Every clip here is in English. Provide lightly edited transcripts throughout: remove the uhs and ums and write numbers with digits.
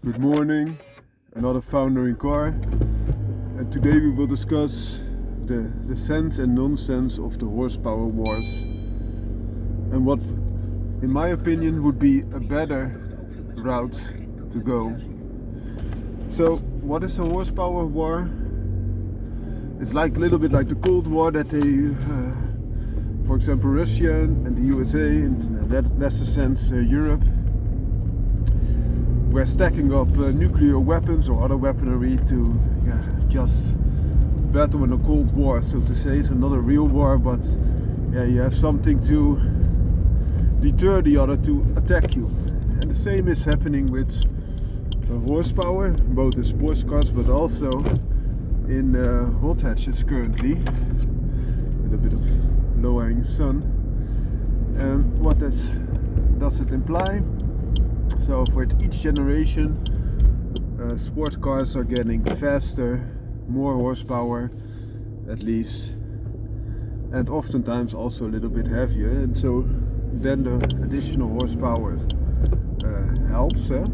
Good morning, another foundering car, and today we will discuss the sense and nonsense of the horsepower wars and what, in my opinion, would be a better route to go. So, what is a horsepower war? It's like a little bit like the Cold War that they, for example, Russia and the USA, and in that lesser sense Europe, we're stacking up nuclear weapons or other weaponry to just battle in a Cold War, so to say. It's not a real war, but you have something to deter the other to attack you. And the same is happening with horsepower, both in sports cars but also in hothatches currently, with a bit of low-hanging sun. And what does it imply? So for each generation, sport cars are getting faster, more horsepower at least, and oftentimes also a little bit heavier. And so then the additional horsepower helps to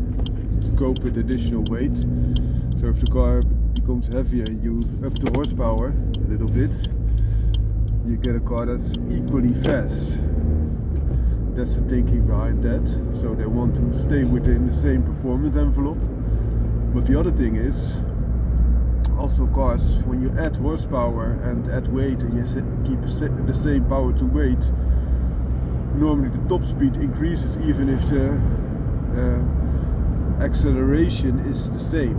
cope with additional weight. So if the car becomes heavier and you up the horsepower a little bit, you get a car that's equally fast. That's the thinking behind that. So they want to stay within the same performance envelope. But the other thing is, also cars, when you add horsepower and add weight and you keep the same power to weight, normally the top speed increases even if the acceleration is the same.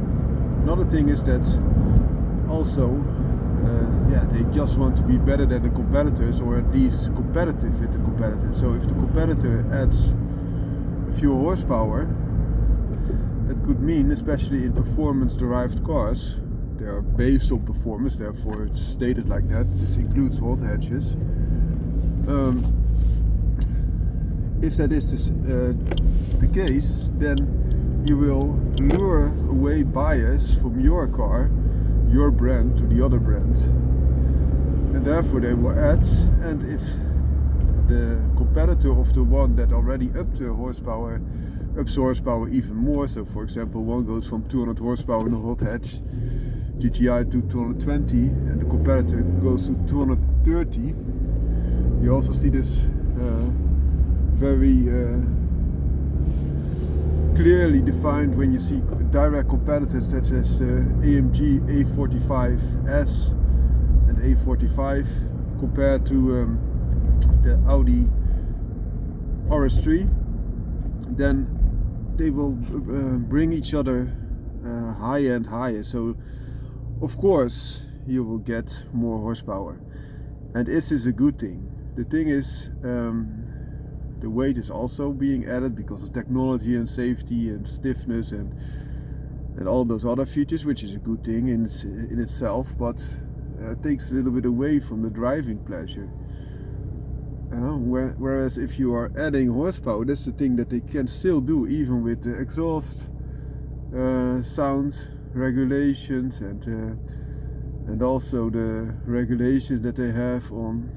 Another thing is that also they just want to be better than the competitors, or at least competitive with the competitors. So if the competitor adds a few horsepower, that could mean, especially in performance derived cars, they are based on performance, therefore it's stated like that. This includes hothatches. If that is the case, then you will lure away buyers from your car, your brand, to the other brand, and therefore they will add. And if the competitor of the one that already ups horsepower even more, so for example one goes from 200 horsepower in a hot hatch GTI to 220 and the competitor goes to 230, you also see this very clearly defined when you see direct competitors such as AMG A45S and A45 compared to the Audi RS3. Then they will bring each other higher and higher. So of course you will get more horsepower, and this is a good thing. The thing is, the weight is also being added because of technology and safety and stiffness and all those other features, which is a good thing in itself, but it takes a little bit away from the driving pleasure. Whereas if you are adding horsepower, that's the thing that they can still do, even with the exhaust sound regulations and also the regulations that they have on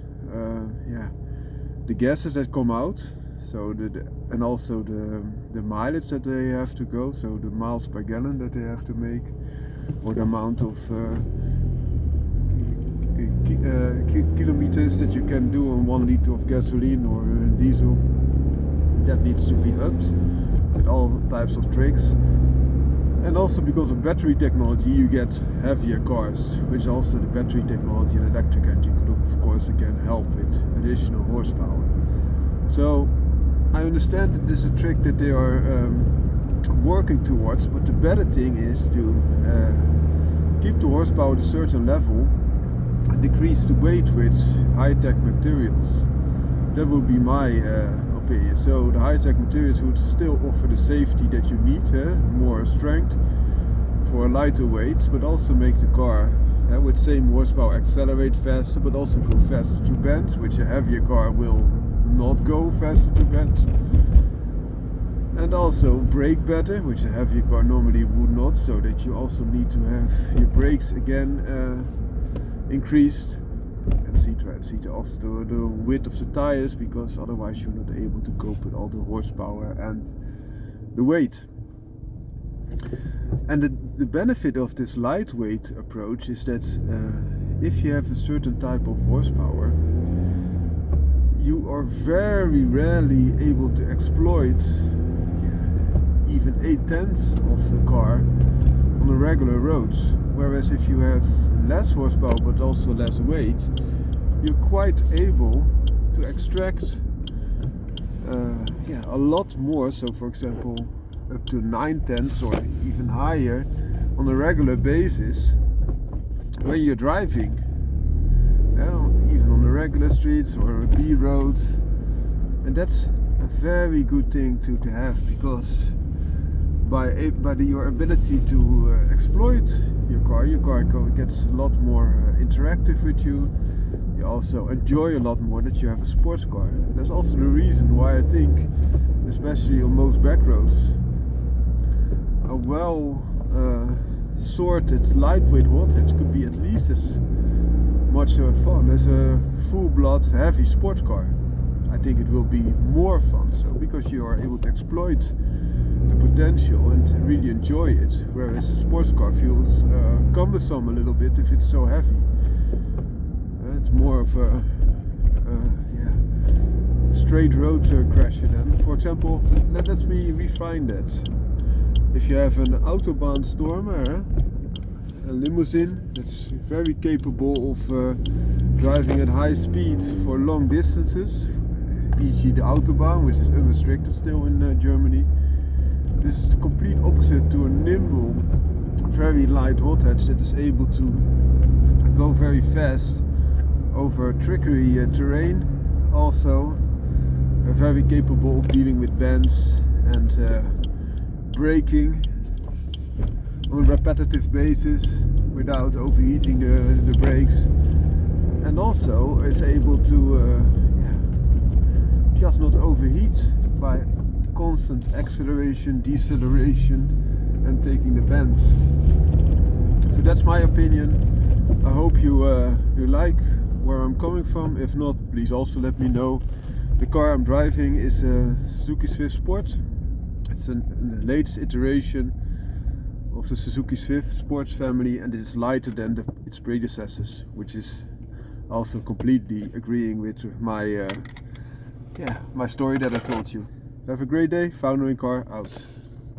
the gases that come out, so and also the mileage that they have to go, so the miles per gallon that they have to make, or the amount of kilometers that you can do on 1 liter of gasoline or diesel. That needs to be upped with all types of tricks. And also because of battery technology, you get heavier cars, which also the battery technology and electric engine could of course again help with additional horsepower. So I understand that this is a trick that they are working towards, but the better thing is to keep the horsepower at a certain level and decrease the weight with high-tech materials. That would be my opinion. So the high-tech materials would still offer the safety that you need, more strength for a lighter weight, but also make the car with same horsepower accelerate faster, but also go faster through bends, which a heavier car will not go faster through bends, and also brake better, which a heavier car normally would not, so that you also need to have your brakes again increased, and see also the width of the tires, because otherwise you're not able to cope with all the horsepower and the weight. And the benefit of this lightweight approach is that if you have a certain type of horsepower, you are very rarely able to exploit even 8/10 of the car on the regular roads. Whereas if you have less horsepower but also less weight, you're quite able to extract a lot more. So for example, up to 9/10 or even higher on a regular basis when you're driving, even on the regular streets or B roads. And that's a very good thing to have, because by your ability to exploit your car gets a lot more interactive with you. You also enjoy a lot more that you have a sports car. That's also the reason why I think, especially on most back roads, a well sorted lightweight hot hatch could be at least as much fun as a full-blood heavy sports car. I think it will be more fun, so because you are able to exploit the potential and really enjoy it, whereas a sports car feels cumbersome a little bit if it's so heavy. It's more of a straight road crasher then. For example, let me refine that. If you have an Autobahn Stormer, a limousine that's very capable of driving at high speeds for long distances, e.g. the Autobahn, which is unrestricted still in Germany. This is the complete opposite to a nimble, very light hot hatch that is able to go very fast over trickery terrain. Also very capable of dealing with bends and braking on a repetitive basis without overheating the brakes, and also is able to just not overheat by constant acceleration, deceleration and taking the bends. So that's my opinion. I hope you like where I'm coming from. If not, please also let me know. The car I'm driving is a Suzuki Swift Sport. It's the latest iteration of the Suzuki Swift Sports family, and it is lighter than its predecessors, which is also completely agreeing with my my story that I told you. Have a great day. Foundering Car out.